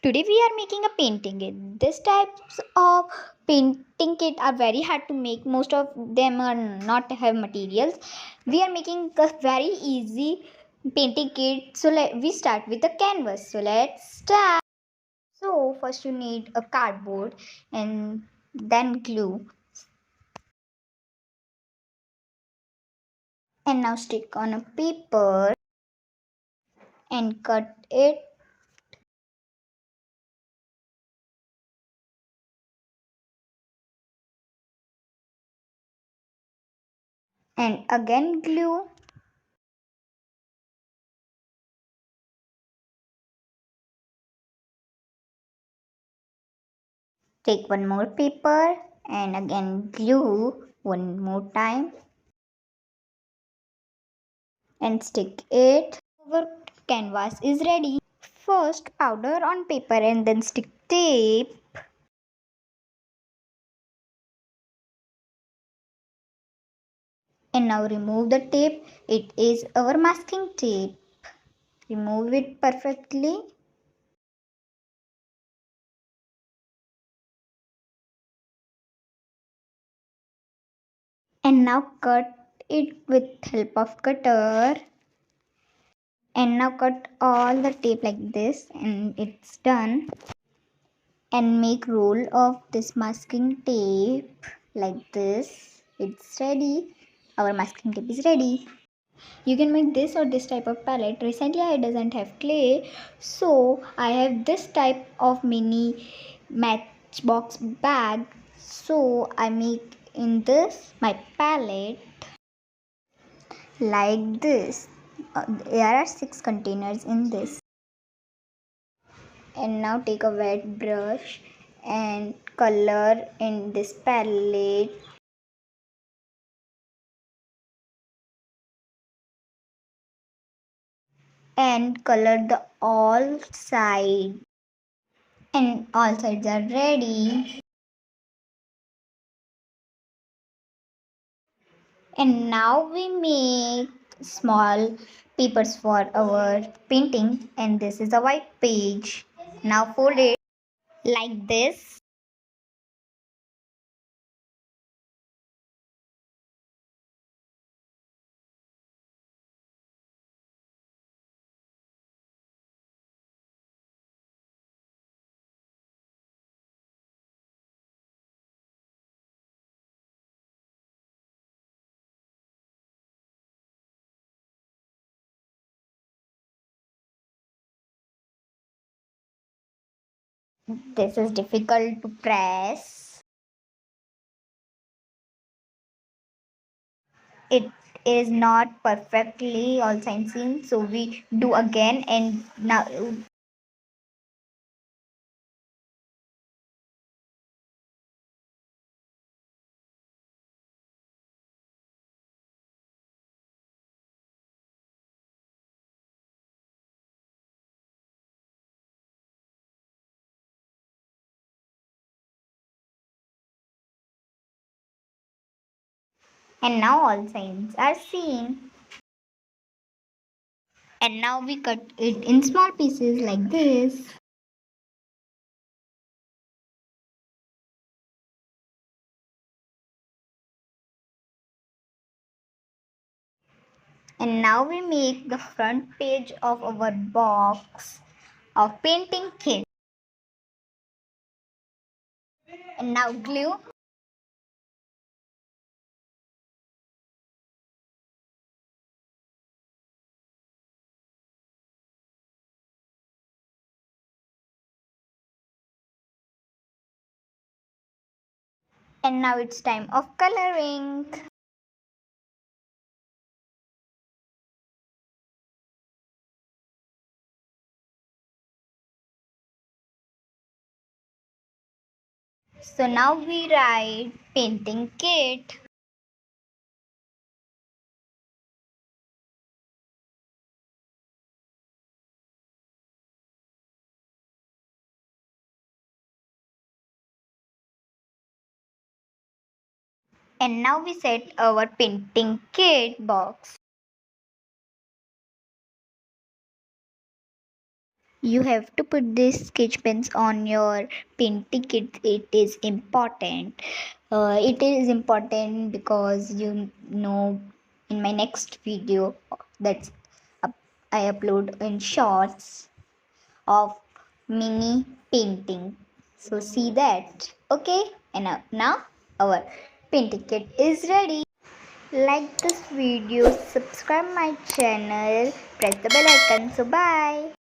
Today we are making a painting kit. These types of painting kit are very hard to make. Most of them are not have materials. We are making a very easy painting kit. So we start with the canvas. So let's start. So first you need a cardboard and then glue. And now stick on a paper and cut it. And again glue. Take one more paper and again glue one more time and stick it. Our canvas is ready. First powder on paper and then stick tape. And now remove the tape. It is our masking tape. Remove it perfectly. And now cut it with help of cutter. And now cut all the tape like this and it's done. And make roll of this masking tape like this. It's ready. Our masking tape is ready. You can make this or this type of palette. Recently I doesn't have clay, so I have this type of mini matchbox bag. So I make in this my palette like this. There are 6 containers in this. And now take a wet brush and color in this palette. And color the all side. And all sides are ready. And now we make small papers for our painting, and this is a white page. Now fold it like this. This is difficult to press. It is not perfectly all signs in, so we do again. And now all signs are seen. And now we cut it in small pieces like this. And now we make the front page of our box of painting kit. And now glue. And now it's time of coloring. So now we write painting kit. And now we set our painting kit box. You have to put these sketch pens on your painting kit. It is important. Because in my next video that's I upload in shorts of mini painting. So see that. Okay, and now our painting kit is ready. Like this video, subscribe my channel, press the bell icon. So bye.